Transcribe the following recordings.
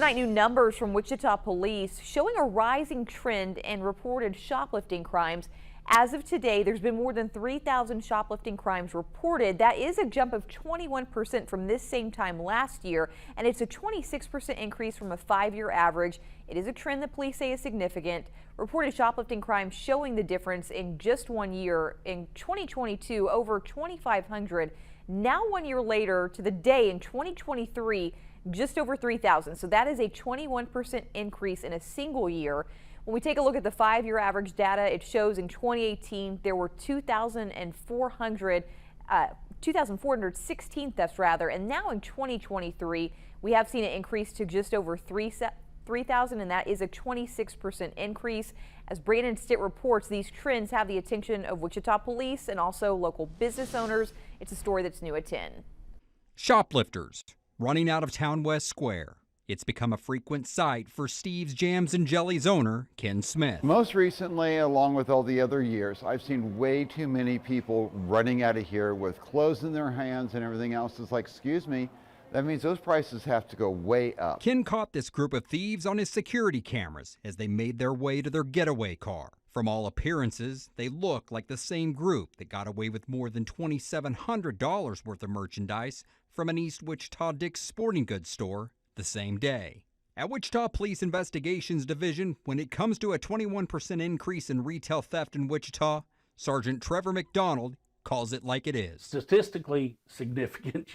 Tonight, new numbers from Wichita police showing a rising trend in reported shoplifting crimes. As of today, there's been more than 3,000 shoplifting crimes reported. That is a jump of 21% from this same time last year, and it's a 26% increase from a 5-year average. It is a trend that police say is significant. Reported shoplifting crimes showing the difference in just 1 year. In 2022, over 2,500. Now 1 year later to the day in 2023, just over 3,000. So that is a 21% increase in a single year. When we take a look at the 5-year average data, it shows in 2018 there were 2,416 thefts rather, and now in 2023 we have seen it increase to just over 3,000, and that is a 26% increase. As Brandon Stitt reports, these trends have the attention of Wichita police and also local business owners. It's a story that's new at 10. Shoplifters running out of Town West Square. It's become a frequent sight for Steve's Jams and Jellies owner, Ken Smith. Most recently, along with all the other years, I've seen way too many people running out of here with clothes in their hands and everything else. It's like, excuse me, that means those prices have to go way up. Ken caught this group of thieves on his security cameras as they made their way to their getaway car. From all appearances, they look like the same group that got away with more than $2,700 worth of merchandise from an East Wichita Dick's sporting goods store the same day. At Wichita Police Investigations Division, when it comes to a 21% increase in retail theft in Wichita, Sergeant Trevor McDonald calls it like it is. Statistically significant,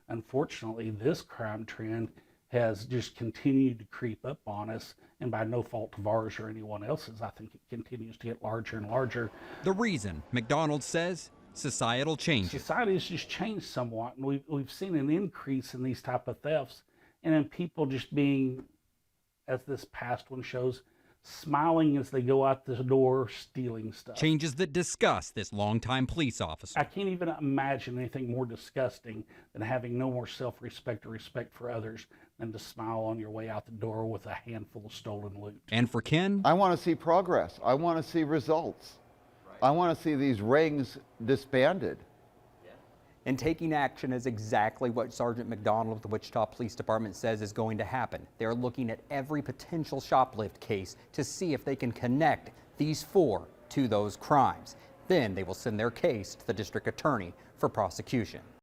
Unfortunately, this crime trend has just continued to creep up on us, and by no fault of ours or anyone else's, I think it continues to get larger and larger. The reason, McDonald says, societal changes. Society has just changed somewhat, and we've seen an increase in these type of thefts, and in people just being, as this past one shows, smiling as they go out the door stealing stuff. Changes that disgust this longtime police officer. I can't even imagine anything more disgusting than having no more self-respect or respect for others than to smile on your way out the door with a handful of stolen loot. And for Ken, I want to see progress. I want to see results. I want to see these rings disbanded. And taking action is exactly what Sergeant McDonald of the Wichita Police Department says is going to happen. They're looking at every potential shoplift case to see if they can connect these 4 to those crimes. Then they will send their case to the district attorney for prosecution.